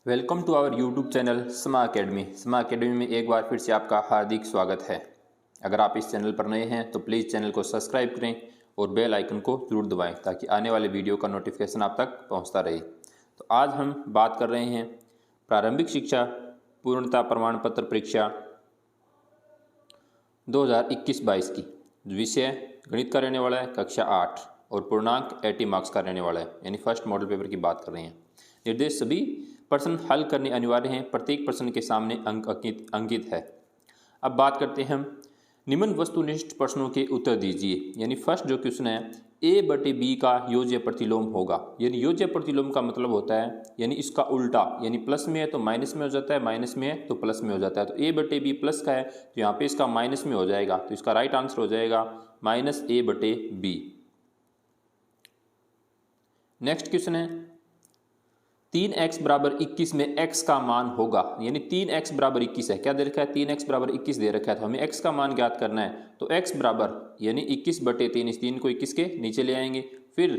Welcome to our YouTube channel Sma academy. Sma academy में एक बार फिर से आपका हार्दिक स्वागत है। अगर आप इस चैनल पर नए हैं तो प्लीज़ चैनल को सब्सक्राइब करें और बेल आइकन को जरूर दबाएं ताकि आने वाले वीडियो का नोटिफिकेशन आप तक पहुंचता रहे। तो आज हम बात कर रहे हैं प्रारंभिक शिक्षा पूर्णता प्रमाण पत्र परीक्षा 2021-22 की। विषय गणित का रहने वाला है कक्षा 8 और पूर्णांक 80 मार्क्स का रहने वाला है, यानी फर्स्ट मॉडल पेपर की बात कर रहे हैं। निर्देश सभी प्रश्न हल करने अनिवार्य हैं, प्रत्येक प्रश्न के सामने अंक अंकित है। अब बात करते हैं हम निम्न वस्तुनिष्ठ प्रश्नों के उत्तर दीजिए। यानी फर्स्ट जो क्वेश्चन है A/B का योज्य प्रतिलोम होगा। यानी योज्य प्रतिलोम का मतलब होता है यानी इसका उल्टा, यानी प्लस में है तो माइनस में हो जाता है, माइनस में है तो प्लस में हो जाता है। तो A/B प्लस का है तो यहाँ पे इसका माइनस में हो जाएगा, तो इसका राइट आंसर हो जाएगा -A/B। नेक्स्ट क्वेश्चन है 3x बराबर 21 में x का मान होगा। यानी 3x बराबर 21 है, क्या दे रखा है 3x बराबर 21 दे रखा है, तो हमें x का मान ज्ञात करना है। तो x बराबर यानी 21/3, इस 3 को 21 के नीचे ले आएंगे, फिर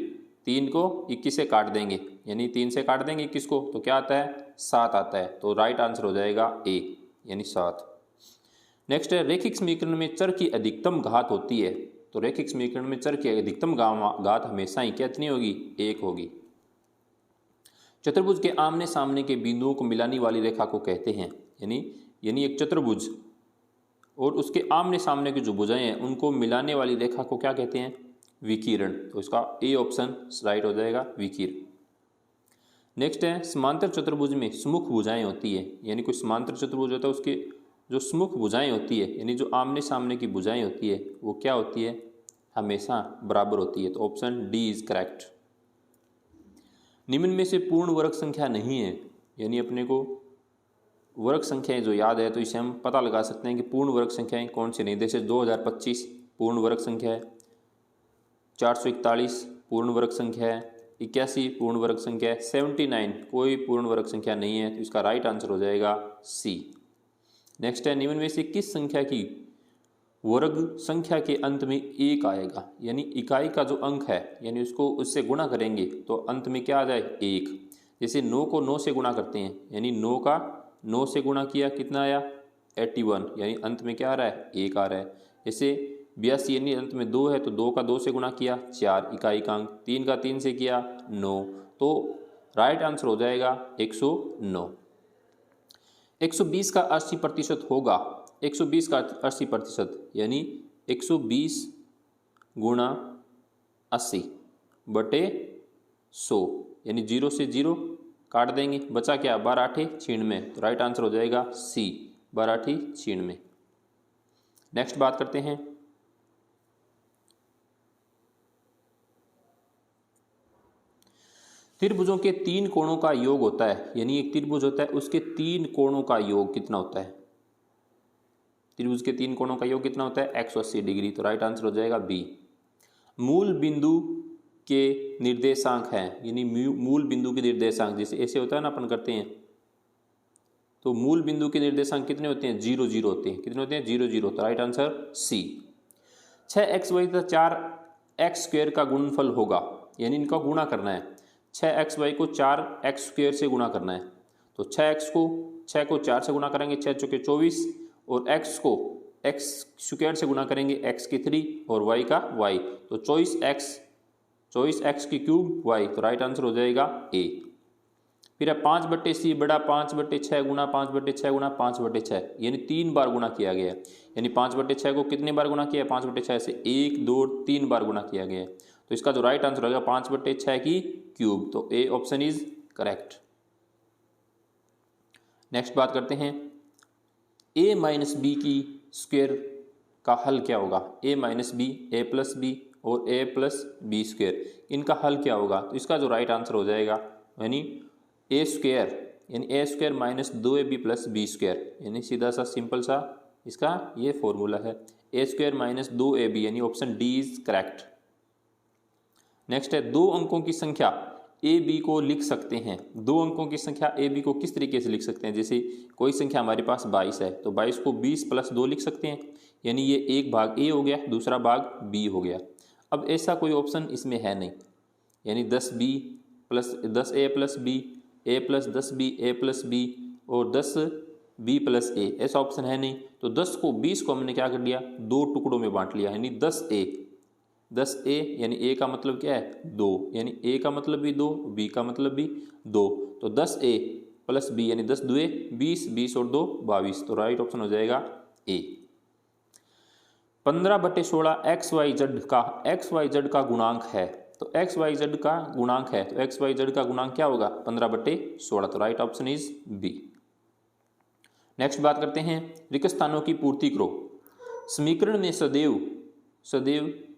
3 को 21 से काट देंगे, यानी 3 से काट देंगे 21 को, तो क्या आता है 7 आता है। तो राइट आंसर हो जाएगा A यानी 7। नेक्स्ट है रैखिक समीकरण में चर की अधिकतम घात होती है। तो रैखिक समीकरण में चर की अधिकतम घात हमेशा ही कितनी होगी 1 होगी। चतुर्भुज के आमने सामने के बिंदुओं को मिलाने वाली रेखा को कहते हैं। यानी एक चतुर्भुज और उसके आमने सामने की जो भुजाएं हैं उनको मिलाने वाली रेखा को क्या कहते हैं विकिरण। तो इसका ए ऑप्शन राइट हो जाएगा विकिरण। नेक्स्ट है समांतर चतुर्भुज में सुमुख भुजाएं होती है। यानी कोई समांतर चतुर्भुज होता है उसके जो सुमुख भुजाएं होती है यानी जो आमने सामने की भुजाएं होती है वो क्या होती है हमेशा बराबर होती है। तो ऑप्शन डी इज करेक्ट। निम्न में से पूर्ण वर्ग संख्या नहीं है। यानी अपने को वर्ग संख्याएं जो याद है तो इसे हम पता लगा सकते हैं कि पूर्ण वर्ग संख्याएं कौन सी नहीं। जैसे 2025 पूर्ण वर्ग संख्या है, 441 पूर्ण वर्ग संख्या है, 81 पूर्ण वर्ग संख्या है, 79 कोई पूर्ण वर्ग संख्या नहीं है। तो इसका राइट आंसर हो जाएगा सी। नेक्स्ट है निम्न में से किस संख्या की वर्ग संख्या के अंत में 1 आएगा। यानी इकाई का जो अंक है यानी उसको उससे गुणा करेंगे तो अंत में क्या आ जाए 1। जैसे 9 को 9 से गुणा करते हैं, यानी 9 का 9 से गुणा किया कितना आया 81, यानी अंत में क्या आ रहा है 1 आ रहा है। जैसे 82 यानी अंत में 2 है तो 2 का 2 से गुणा किया 4 इकाई का अंक, 3 का 3 से किया 9, तो राइट आंसर हो जाएगा 109। 120 का 80% होगा। 120 का 80% यानी 120 गुणा 80/100, यानी 0 से 0 काट देंगे, बचा क्या 12×8=96। तो राइट आंसर हो जाएगा सी 12×8=96। नेक्स्ट बात करते हैं त्रिभुजों के 3 कोणों का योग होता है। यानी एक त्रिभुज होता है उसके 3 कोणों का योग कितना होता है। त्रिभुज के 3 कोणों का योग कितना होता है 180 डिग्री। तो राइट आंसर हो जाएगा बी। मूल बिंदु के निर्देशांक हैं। यानी मूल बिंदु के निर्देशांक जैसे ऐसे होता है ना अपन करते हैं, तो मूल बिंदु के निर्देशांक कितने होते हैं 0 0 होते हैं। कितने होते हैं 0 0। तो राइट आंसर सी। 6xy तथा 4x² का गुणनफल होगा। यानी इनका गुणा करना है। 6xy को 4x² से गुणा करना है। तो 6 को 4 से गुणा करेंगे 6 चौके 24 और x को x² से गुणा करेंगे x की 3 और y का y, तो 24x³ y। तो राइट आंसर हो जाएगा a। फिर है 5/c बड़ा 5/6 गुणा 5/6 गुणा 5/6, यानी 3 बार गुणा किया गया है। यानी 5/6 को कितनी बार गुणा किया है 5/6 से 1 2 3 बार गुणा किया गया है। तो इसका जो राइट आंसर होगा 5/6 की क्यूब। तो A option is correct. Next बात करते हैं a-b की स्क्वायर का हल क्या होगा। a-b a+b और a+b², इनका हल क्या होगा। तो इसका जो राइट आंसर हो जाएगा यानी a² यानी a² - 2ab + b², यानी सीधा सा सिंपल सा इसका ये फॉर्मूला है a² - 2ab, यानी option D is correct. Next है 2 अंकों की संख्या ab को लिख सकते हैं। 2 अंकों की संख्या ab को किस तरीके से लिख सकते हैं। जैसे कोई संख्या हमारे पास 22 है तो 22 को 20 + 2 लिख सकते हैं, यानी ये एक भाग a हो गया दूसरा भाग b हो गया। अब ऐसा कोई ऑप्शन इसमें है नहीं, यानी 10a + b a+10b a+b और 10b+a, ऐसा ऑप्शन है नहीं। तो 10 को 20 को हमने क्या कर लिया, दो टुकड़ों में बांट लिया, यानी 10a यानी a का मतलब क्या है 2, यानी a का मतलब भी 2, b का मतलब भी 2, तो 10a+b यानी 10 दुए 20, 20 और 2 22, तो राइट ऑप्शन हो जाएगा a। 15/16 XYZ का गुणांक है, तो XYZ का गुणांक है, तो XYZ का गुणांक क्या होगा 15/16, तो right option is B. Next बात करते हैं, रिक्त स्थानों की पूर्ति करो। समीकरण में सदैव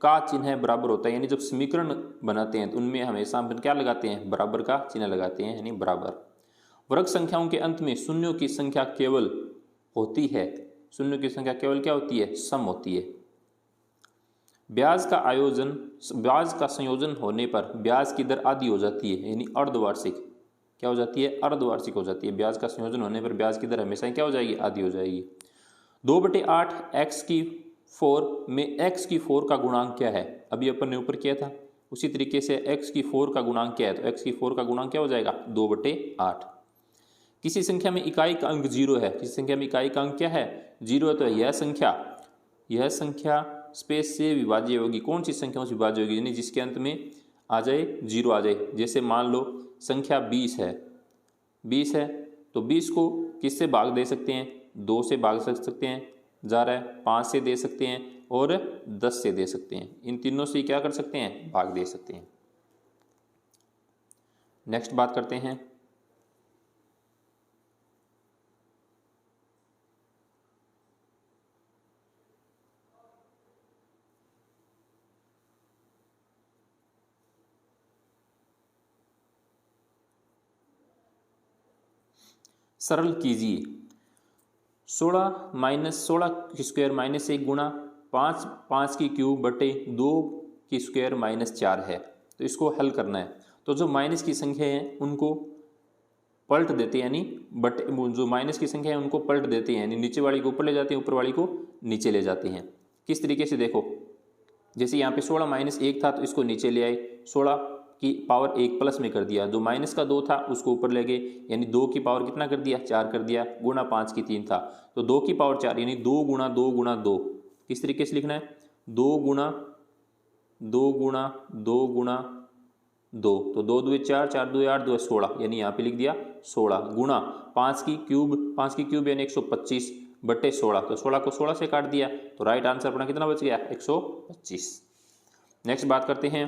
का चिन्ह बराबर होता है, यानी जब समीकरण बनाते हैं तो उनमें हमेशा हम क्या लगाते हैं, बराबर का चिन्ह लगाते हैं, यानी बराबर। वर्ग संख्याओं के अंत में शून्यों की संख्या केवल होती है, शून्यों की संख्या केवल क्या होती है, सम होती है। ब्याज का संयोजन होने पर ब्याज की दर आधी हो जाती है, यानी अर्धवार्षिक क्या हो जाती है, अर्धवार्षिक हो जाती है। ब्याज का संयोजन होने पर ब्याज की दर हमेशा क्या हो जाएगी, आधी हो जाएगी। 2/8 x⁴ में x⁴ का गुणांक क्या है, अभी अपन ने ऊपर किया था, उसी तरीके से x⁴ का गुणांक क्या है, तो x⁴ का गुणांक क्या हो जाएगा 2/8। किसी संख्या में इकाई का अंक 0 है, किसी संख्या में इकाई का अंक क्या है 0 है, तो यह संख्या स्पेस से विभाज्य होगी। कौन सी संख्या से विभाज्य होगी, यानी जिसके अंत में आ जाए 0 आ जाए। जैसे मान लो संख्या 20 है, तो 20 को किससे भाग दे सकते हैं, 2 से भाग सकते हैं, जा रहा है 5 से दे सकते हैं और 10 से दे सकते हैं, इन तीनों से क्या कर सकते हैं, भाग दे सकते हैं। नेक्स्ट बात करते हैं, सरल कीजिए। 16 - 16² - 1 गुणा 5 - 2 है, तो इसको हल करना है। तो जो माइनस की संख्या है उनको पलट देते हैं, यानी जो माइनस की संख्या है उनको पलट देते हैं, यानी नीचे वाली को ऊपर ले जाते हैं, ऊपर वाली को नीचे ले जाते हैं। किस तरीके से, देखो जैसे यहाँ पे 16 - 1 था तो इसको नीचे ले आए, 16 की पावर 1 प्लस में कर दिया, जो माइनस का 2 था उसको ऊपर ले गए, यानी 2 की पावर कितना कर दिया 4 कर दिया, गुणा 5 की 3 था, तो 2 की पावर 4, यानी 2 गुणा 2 गुणा 2। किस तरीके से लिखना है, 2 गुणा 2 गुणा 2 गुणा 2, तो 2 दुए 4, 4 दुए 8, 2 16, यानी यहाँ पे लिख दिया 16 गुणा 5 की क्यूब यानी 125/16, तो 16 को 16 से काट दिया, तो राइट आंसर अपना कितना बच गया 125। नेक्स्ट बात करते हैं,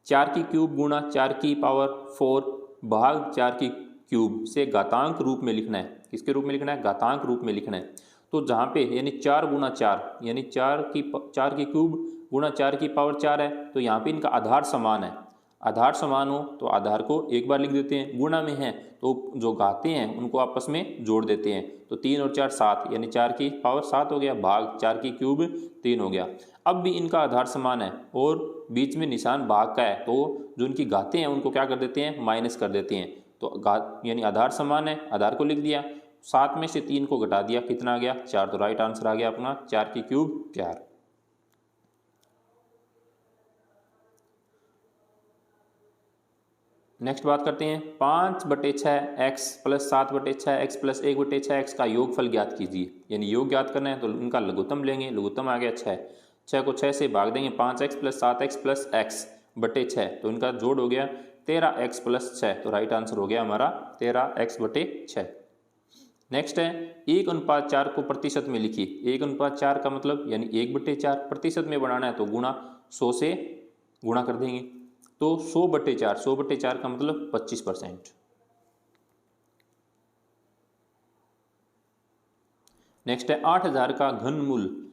4 की क्यूब गुणा 4 की पावर 4 भाग 4 की क्यूब से घातांक रूप में लिखना है। किसके रूप में लिखना है, घातांक रूप में लिखना है। तो जहाँ पे यानी 4 गुणा 4 यानी 4 की क्यूब गुणा 4 की पावर 4 है, तो यहाँ पे इनका आधार समान है, आधार समान हो तो आधार को एक बार लिख देते हैं, गुणा में है तो जो घाते हैं उनको आपस में जोड़ देते हैं, तो 3 और 4 7, यानी 4 की पावर 7 हो गया, भाग 4 की क्यूब 3 हो गया। अब भी इनका आधार समान है और बीच में निशान भाग का है, तो जो इनकी घाते हैं उनको क्या कर देते हैं, माइनस कर देते हैं, तो घात यानी आधार समान है, आधार को लिख दिया, 7 में से 3 को घटा दिया, कितना आ गया 4, तो राइट आंसर आ गया अपना 4 की क्यूब 4। नेक्स्ट बात करते हैं, 5/6 x + 7/6 x + 1/6 x का योगफल ज्ञात कीजिए, यानी योग ज्ञात करना है तो इनका लघुत्तम लेंगे, लघुत्तम आ गया 6 को 6 से भाग देंगे, 5x + 7x + x/6, तो इनका जोड़ हो गया 13x + 6, तो राइट आंसर हो गया हमारा 13x/6। नेक्स्ट है 1:4 को प्रतिशत में लिखिए। 1:4 का मतलब यानी 1/4, प्रतिशत में बनाना है तो गुणा 100 से गुणा कर देंगे, तो 100/4 का मतलब 25%। नेक्स्ट है 8000 का घनमूल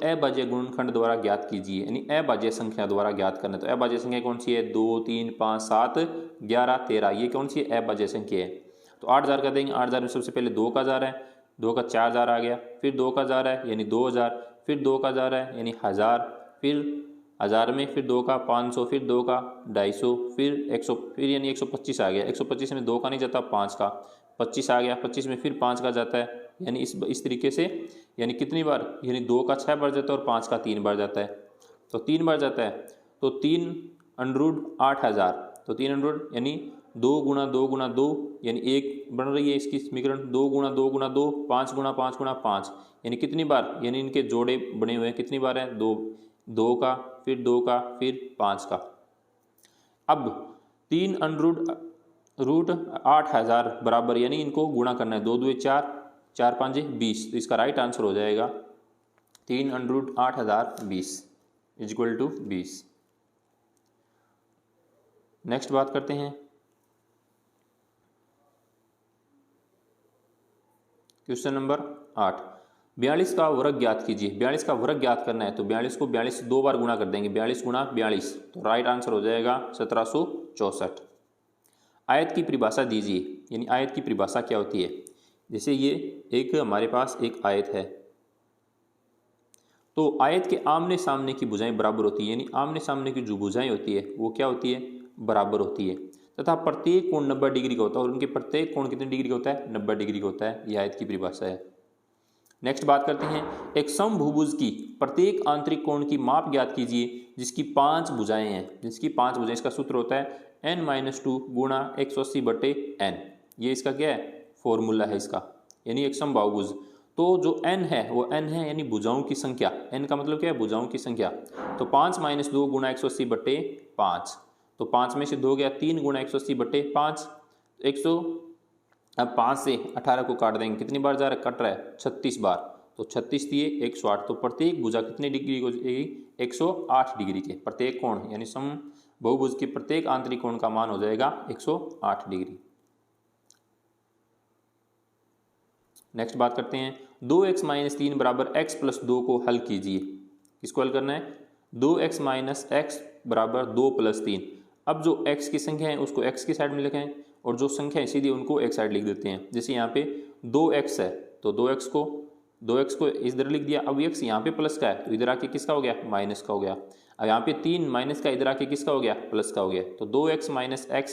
अभाज्य गुणनखंड द्वारा ज्ञात कीजिए, यानी अभाज्य संख्या द्वारा ज्ञात करना है। तो अभाज्य संख्या कौन सी है, 2 3 5 7 11 13, ये कौन सी है, अभाज्य संख्या है। तो 8000 का देंगे, 8000 में सबसे पहले 2 का 1000 है, 2 का 4000 आ गया, फिर 2 का 1000 है यानी 2000, फिर 2 का 1000 है यानी 1000, फिर 1000 में फिर 2 का 500, फिर 2 का 250, फिर 100, फिर यानी 125 आ गया, 125 में 2 का नहीं जाता, 5 का 25 आ गया, 25 में फिर 5 का जाता है, यानी इस तरीके से, यानी कितनी बार, यानी 2 का 6 बार जाता है और 5 का 3 बार जाता है, तो 3 बार जाता है, तो 3 √8000, तो 3 यानी 2 गुणा 2 गुणा 2 यानी 1 बन रही है इसकी समीकरण, 2 गुणा 2 गुणा 2, 5 गुणा 5 गुणा 5 यानी कितनी बार, यानी इनके जोड़े बने हुए हैं कितनी बार है, 2, 2 का, फिर 2 का, फिर 5 का। अब 3 रूट 8000 बराबर, यानी इनको गुणा करना है, 2 2 4, 4 5 20, तो इसका राइट आंसर हो जाएगा 3 रूट 8020 इक्वल टू 20। नेक्स्ट बात करते हैं क्वेश्चन नंबर 8, 42 का वर्ग ज्ञात कीजिए। 42 का वर्ग ज्ञात करना है तो 42 को 42 से 2 बार गुणा कर देंगे, 42 गुणा 42, तो राइट आंसर हो जाएगा 1764। आयत की परिभाषा दीजिए, यानी आयत की परिभाषा क्या होती है। जैसे ये एक हमारे पास एक आयत है, तो आयत के आमने सामने की भुजाएं बराबर होती है, यानी आमने सामने की जो भुजाएं होती है वो क्या होती है, बराबर होती है, तथा प्रत्येक कोण 90 डिग्री का होता है, और उनके प्रत्येक कोण कितने डिग्री का होता है, 90 डिग्री का होता है। यह आयत की परिभाषा है। नेक्स्ट बात करते हैं, एक समभुभुज की प्रत्येक आंतरिक कोण की माप ज्ञात कीजिए जिसकी 5 भुजाएं हैं। जिसकी 5 भुजाएं, इसका सूत्र होता है n-2 गुणा 180/n। ये इसका क्या है, फॉर्मूला है इसका, यानी एक समबाहुभुज। तो जो n है वो n है, यानी भुजाओं की संख्या, n का मतलब क्या है, भुजाओं की संख्या। तो 5 - 2 गुणा 180/5, तो 5 में से 2 गया, 3 गुणा 180/5, 100। अब 5 से 18 को काट देंगे, कितनी बार जा रहा है, कट रहा है 36 बार, तो 36 दिए 108, तो प्रत्येक भुजा कितने डिग्री हो जाएगी, 108 डिग्री के प्रत्येक कोण, यानी सम बहुभुज के प्रत्येक आंतरिक कोण का मान हो जाएगा 108 डिग्री। नेक्स्ट बात करते हैं, 2x - 3 बराबर x + 2 को हल कीजिए। किसको हल करना है, 2x - x बराबर 2 + 3। अब जो x की संख्या है उसको x की साइड में लिखें, और जो संख्या है सीधी उनको एक साइड लिख देते हैं। जैसे यहाँ पे 2x है तो 2x को इधर लिख दिया। अब x यहाँ पे प्लस का है तो इधर आके किसका हो गया, माइनस का हो गया। अब यहाँ पे 3 माइनस का, इधर आके किसका हो गया, प्लस का हो गया। तो 2x - x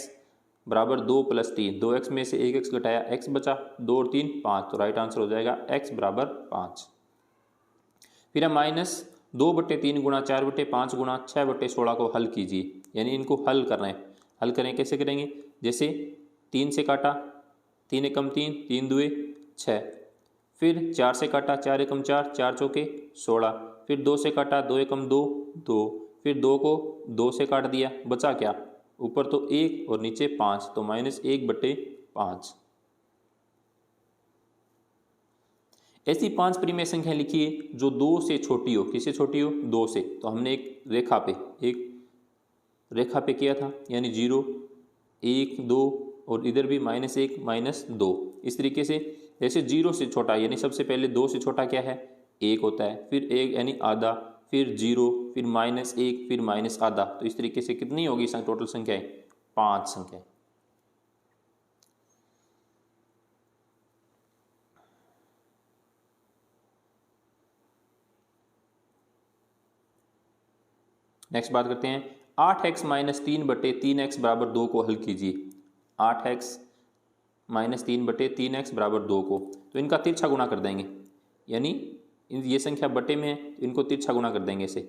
बराबर 2 + 3, 2x में से 1x घटाया, x बचा, 2 और 3 5, तो राइट आंसर हो जाएगा x बराबर 5। फिर हम -2/3 गुणा 4/5 गुणा 6/16 को हल कीजिए, यानी इनको हल करना है। हल करें, कैसे करेंगे, जैसे 3 से काटा, 3 एकम 3, 3 दुए 6, फिर 4 से काटा, 4 एकम 4, 4 चौके 16, फिर 2 से काटा, 2 एकम 2, 2, फिर 2 को 2 से काट दिया, बचा क्या, ऊपर तो 1 और नीचे 5, तो -1/5। ऐसी 5 परिमेय संख्या लिखिए जो 2 से छोटी हो। किससे छोटी हो, 2 से। तो हमने एक रेखा पे किया था, यानी 0 1 2 और इधर भी -1 -2। इस तरीके से जैसे 0 से छोटा, यानी सबसे पहले 2 से छोटा क्या है, 1 होता है, फिर 1 यानी आधा, फिर 0, फिर -1, फिर -आधा। तो इस तरीके से कितनी होगी टोटल संख्याएं, 5 संख्याएं। नेक्स्ट बात करते हैं, 8x - 3/3x बराबर 2 को हल कीजिए। 8x - 3/3x बराबर 2 को, तो इनका तिरछा गुणा कर देंगे, यानी ये संख्या बटे में है तो इनको तिरछा गुणा कर देंगे इसे,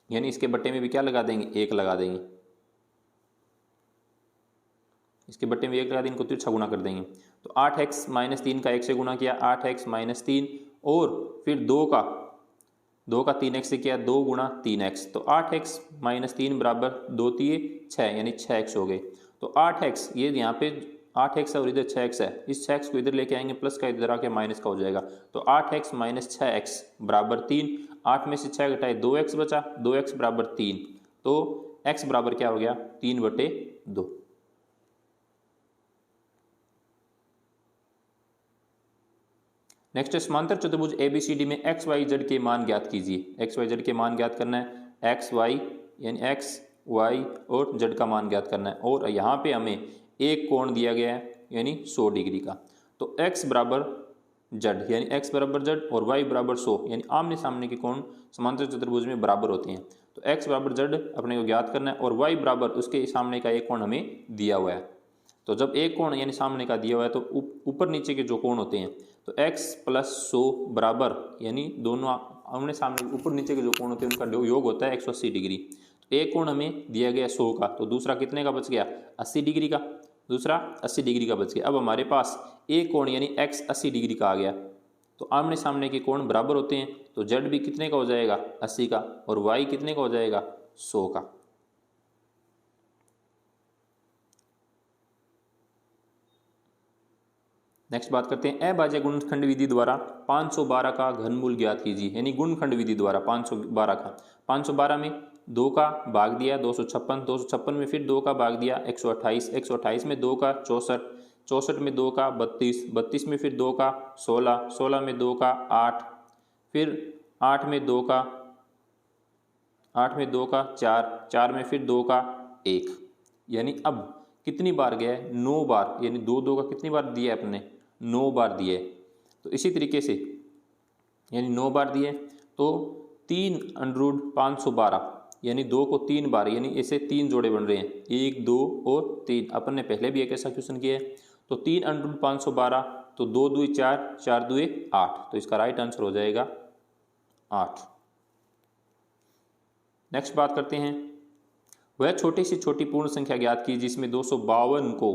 यानी इसके बटे में भी क्या लगा देंगे, 1 लगा देंगे। इसके बटे में 1 लगा देंगे, इनको तिरछा गुणा कर देंगे। तो 8x - 3 का 1 से गुणा किया, 8x - 3, और फिर 2 का 3x से किया, 2 गुणा 3x, तो 8x - 3 बराबर 2 3 6, यानी 6x हो गए। तो 8x, ये यहाँ पे 8x है और इधर 6x है, इस 6x को इधर लेके आएंगे, प्लस का इधर आके माइनस का हो जाएगा। तो 8x - 6x बराबर 3, 8 में से 6 घटाए 2x बचा, 2x बराबर 3, तो x बराबर क्या हो गया, 3/2। नेक्स्ट, समांतर चतुर्भुज ABCD में x y z के मान ज्ञात कीजिए। x y z के मान ज्ञात करना है, x y यानी x y और z का मान ज्ञात करना है, और यहाँ पे हमें एक कोण दिया गया है, यानी 100 डिग्री का। तो x बराबर z, यानी x बराबर z और y बराबर 100, यानी आमने सामने के कोण समांतर चतुर्भुज में बराबर होते हैं। तो x बराबर z अपने को ज्ञात करना है, और y बराबर उसके सामने का एक कोण हमें दिया हुआ है। तो जब एक कोण यानी सामने का दिया हुआ है तो ऊपर नीचे के जो कोण होते हैं, तो x + 100 बराबर, यानी दोनों आमने सामने ऊपर नीचे के जो कोण होते हैं उनका योग होता है 180 डिग्री। एक कोण हमें दिया गया 100 का, तो दूसरा कितने का बच गया 80 डिग्री का, दूसरा 80 डिग्री का बच गया। अब हमारे पास एक कोण यानी x 80 डिग्री का आ गया, तो आमने सामने के कोण बराबर होते हैं, तो z भी कितने का हो जाएगा 80 का, और y कितने का हो जाएगा 100 का। नेक्स्ट बात करते हैं अभाज्य गुणनखंड विधि द्वारा 512 का घनमूल ज्ञात कीजिए, यानी गुणनखंड विधि द्वारा 512 का। 512 में 2 का भाग दिया 256, 256 में फिर 2 का भाग दिया 128, 128 में 2 का 64, 64 में 2 का 32, 32 में फिर 2 का 16, 16 में 2 का 8, फिर 8 में 2 का 4, 4 में फिर 2 का 1, यानी अब कितनी बार गया है 9 बार, यानी 2 2 का कितनी बार दिया है अपने 9 बार दिए। तो इसी तरीके से यानी 9 बार दिए तो 3√512 यानी 2 को 3 बार, यानी ऐसे 3 जोड़े बन रहे हैं 1 2 और 3। अपन ने पहले भी एक ऐसा क्वेश्चन किया है। तो 3√512 तो 2 2 4, 4 2 8, तो इसका राइट आंसर हो जाएगा 8। नेक्स्ट बात करते हैं वह छोटी से छोटी पूर्ण संख्या ज्ञात की जिसमें 252 को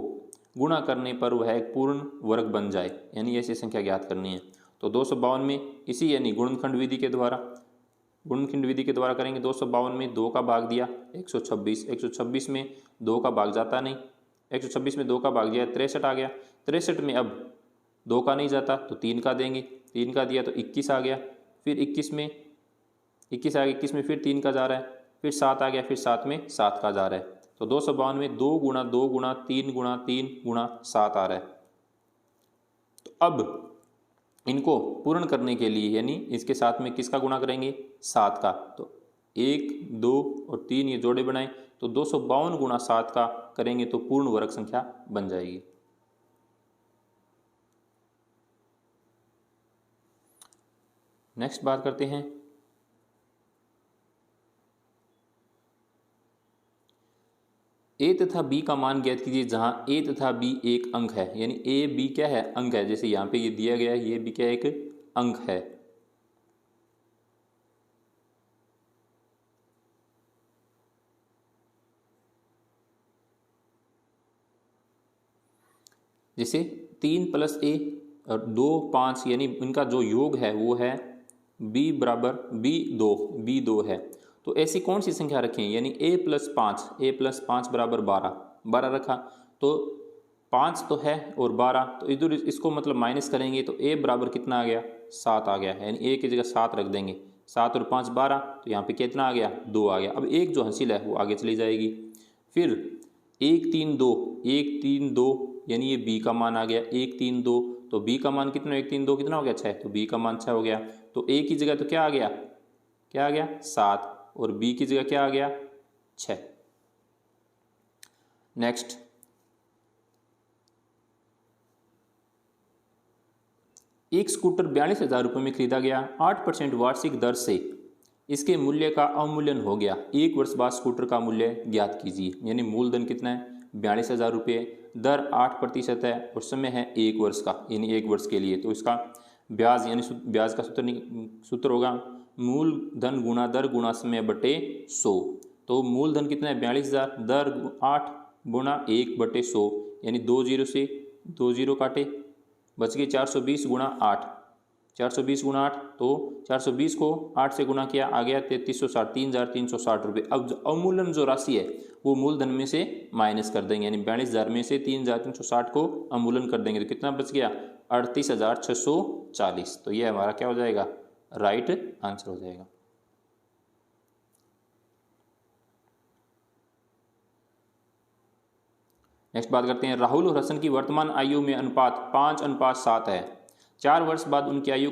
गुणा करने पर वह एक पूर्ण वर्ग बन जाए, यानी ऐसी संख्या ज्ञात करनी है। तो 252 में इसी यानी गुणनखंड विधि के द्वारा करेंगे। 252 में 2 का भाग दिया 126, 126 में 2 का भाग जाता नहीं, 126 में 2 का भाग दिया 63 आ गया, 63 में अब 2 का नहीं जाता तो 3 का देंगे, 3 का दिया तो 21 आ गया, फिर 21 में 21 आ गया, 21 में फिर 3 का जा रहा है, फिर 7 आ गया, फिर 7 में 7 का जा रहा है। तो 252 में 2 गुणा 2 गुणा 3 गुणा 3 गुणा 7 आ रहा है। तो अब इनको पूर्ण करने के लिए यानी इसके साथ में किसका गुणा करेंगे 7 का, तो 1 2 और 3 ये जोड़े बनाए तो 252 गुणा 7 का करेंगे तो पूर्ण वर्ग संख्या बन जाएगी। नेक्स्ट बात करते हैं ए तथा बी का मान ज्ञात कीजिए जहां ए तथा बी एक अंक है, यानी ए बी क्या है अंक है, जैसे यहां पे ये दिया गया है ये भी क्या एक अंक है। जैसे 3 + a और 2 5 यानी इनका जो योग है वो है b बराबर b 2 है। तो ऐसी कौन सी संख्या रखें, यानी a + 5 बराबर 12 रखा, तो 5 तो है और 12, तो इधर इसको मतलब माइनस करेंगे तो a बराबर कितना आ गया 7 आ गया, यानी a की जगह 7 रख देंगे, 7 और 5 12, तो यहाँ पे कितना आ गया 2 आ गया। अब एक जो हासिल है वो आगे चली जाएगी। फिर 1 3 2 यानी ये b का मान आ गया 1 3 2, तो b का मान कितना 1 3 2 कितना हो गया 6, तो b का मान 6 हो गया। तो a की जगह तो क्या आ गया 7 और b की जगह क्या आ गया 6। नेक्स्ट एक स्कूटर 42,000 रुपये में खरीदा गया, 8% वार्षिक दर से इसके मूल्य का अवमूल्यन हो गया, 1 वर्ष बाद स्कूटर का मूल्य ज्ञात कीजिए। यानी मूलधन कितना है 42,000 रुपये, दर 8% है और समय है 1 वर्ष का, यानी 1 वर्ष के लिए। तो इसका ब्याज यानी ब्याज का सूत्र होगा मूलधन गुणा दर गुणा समय बटे 100। तो मूलधन कितना है 42,000, दर 8 गुणा 1/100, यानी 2 0 से 2 0 काटे बच गए 420 गुणा 8, 420 गुणा 8, तो 420 को 8 से गुणा किया आ गया 3360, 3,360 रुपये। अब जो अवमूल्यन जो राशि है वो मूलधन में से माइनस कर देंगे, यानी 42,000 में से 3,360 को अवमूल्यन कर देंगे तो कितना बच गया 38,640। तो ये हमारा क्या हो जाएगा राइट आंसर हो जाएगा। नेक्स्ट बात करते हैं राहुल और हसन की वर्तमान आयु में अनुपात 5:7 है। 4 वर्ष बाद उनकी आयु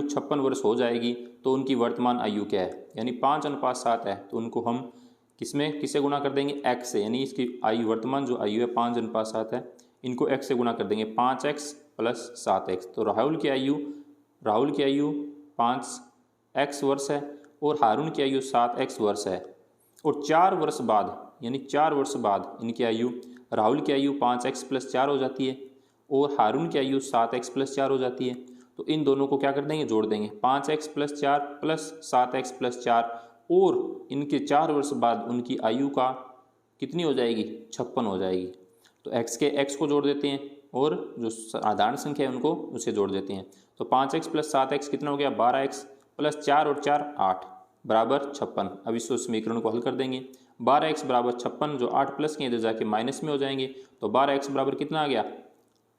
56 वर्ष हो जाएगी, तो उनकी वर्तमान आयु क्या है, यानी 5:7 है, तो उनको हम किससे गुणा कर देंगे x से, यानी इसकी आयु वर्तमान जो आयु है 5:7 है, इनको x से गुणा कर देंगे 5x + 7x। तो राहुल की आयु 5x वर्ष है और हारून की आयु 7x वर्ष है, और 4 वर्ष बाद यानी 4 वर्ष बाद इनकी आयु राहुल की आयु 5x + 4 हो जाती है और हारून की आयु 7x + 4 हो जाती है। तो इन दोनों को क्या कर देंगे जोड़ देंगे, 5x + 4 + 7x + 4 और इनके 4 वर्ष बाद उनकी आयु का कितनी हो जाएगी, 56 हो जाएगी। तो x के x को जोड़ देते हैं और जो साधारण संख्या है उनको उसे जोड़ देते हैं। तो 5x + 7x कितना हो गया, 12x + 4 और 4 8 बराबर 56। अब इस समीकरण को हल कर देंगे। 12x बराबर 56, जो 8 प्लस के इधर जाके माइनस में हो जाएंगे। तो 12x बराबर कितना आ गया,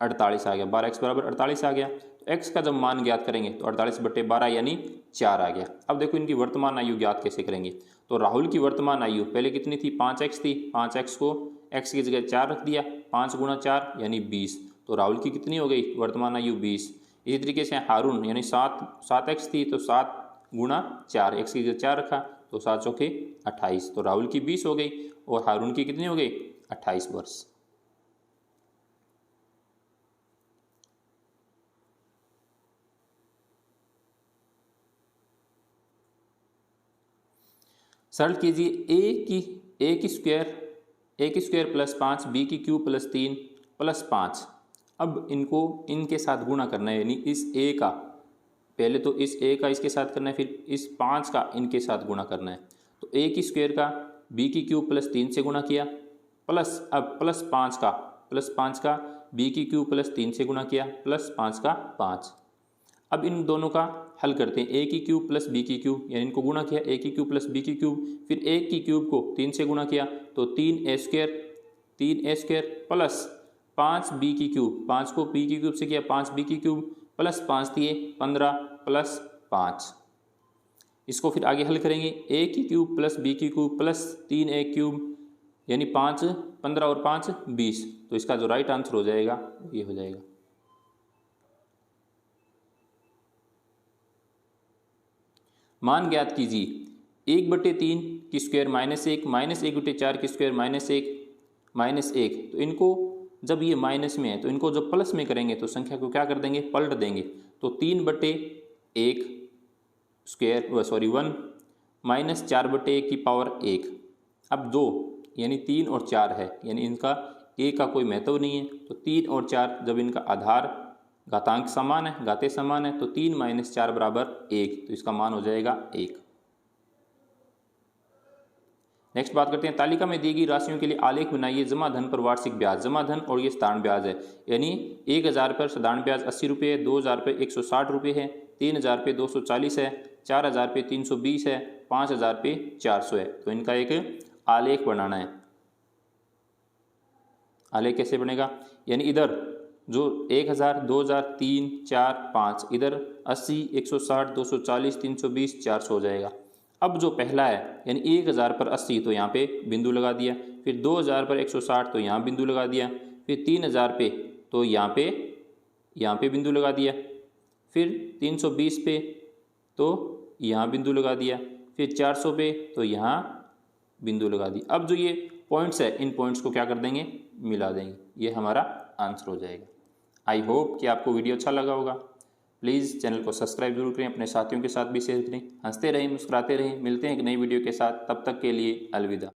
48 आ गया। 12x बराबर 48 आ गया। तो x का जब मान ज्ञात करेंगे तो 48/12 यानी 4 आ गया। अब देखो इनकी वर्तमान आयु ज्ञात कैसे करेंगे। तो राहुल की वर्तमान आयु पहले कितनी थी, 5x थी। 5x को x की जगह 4 रख दिया, 5 × 4 यानी 20। तो राहुल की कितनी हो गई वर्तमान आयु, 20। इसी तरीके से हारून यानी 7x थी, तो 7 × 4, x की जगह 4 रखा तो 7 चौके 28। तो राहुल की 20 हो गई और हारून की कितनी हो गई, 28 वर्ष। सरल कीजिए a की स्क्वायर प्लस 5 b की क्यूब प्लस 3 प्लस 5। अब इनको इनके साथ गुणा करना है, यानी इस a का पहले तो इस a का इसके साथ करना है, फिर इस 5 का इनके साथ गुणा करना है। तो a की स्क्वायर का b की क्यूब प्लस 3 से गुणा किया, प्लस अब प्लस 5 का b की क्यूब प्लस 3 से गुणा किया, प्लस 5 का 5। अब इन दोनों का हल करते हैं। a की क्यूब प्लस b की क्यूब, यानी इनको गुणा किया, a की क्यूब प्लस b की क्यूब, फिर a की क्यूब को 3 से गुणा किया तो 3a स्क्वायर प्लस 5b की क्यूब, 5 को b की क्यूब से किया 5b की क्यूब प्लस 5 दिए 15 प्लस 5। इसको फिर आगे हल करेंगे। a की क्यूब प्लस b की क्यूब प्लस 3a क्यूब यानी 5 15 और 5 20। तो इसका जो राइट आंसर हो जाएगा ये हो जाएगा। मान ज्ञात कीजिए 1/3 की स्क्वायर -1 -1/4 की स्क्वायर -1 तो इनको जब ये माइनस में है तो इनको जब प्लस में करेंगे तो संख्या को क्या कर देंगे, पलट देंगे। तो 3/1 स्क्वायर 1 -4/1 की पावर 1। अब 2 यानी 3 और 4 है, यानी इनका a का कोई महत्व नहीं है। तो 3 और 4 जब इनका आधार घातांक समान है, घाते समान है, तो 3 - 4 = 1। तो इसका मान हो जाएगा 1। नेक्स्ट बात करते हैं, तालिका में दी गई राशियों के लिए आलेख बनाइए। जमा धन पर वार्षिक ब्याज, जमा धन और ये साधारण ब्याज है, यानी 1000 पर साधारण ब्याज 80 रुपये है, 2000 पे 160 रुपये है, 3000 पे 240 है, 4000 पे 320 है, 5000 पे 400 है। तो इनका एक आलेख बनाना है। आलेख कैसे बनेगा, यानी इधर जो 1000 2000 3 4 5, इधर 80 160 240 320 400 हो जाएगा। अब जो पहला है यानी 1000 पर 80 तो यहाँ पे बिंदु लगा दिया, फिर 2000 पर 160 तो यहाँ बिंदु लगा दिया, फिर 3000 पे तो यहाँ पे बिंदु लगा दिया, फिर 320 पे तो यहाँ बिंदु लगा दिया, फिर 400 पे तो यहाँ बिंदु लगा दी। अब जो ये पॉइंट्स है इन पॉइंट्स को क्या कर देंगे, मिला देंगे। ये हमारा आंसर हो जाएगा। आई होप कि आपको वीडियो अच्छा लगा होगा। प्लीज़ चैनल को सब्सक्राइब जरूर करें, अपने साथियों के साथ भी शेयर करें। हंसते रहें, मुस्कुराते रहें। मिलते हैं एक नई वीडियो के साथ, तब तक के लिए अलविदा।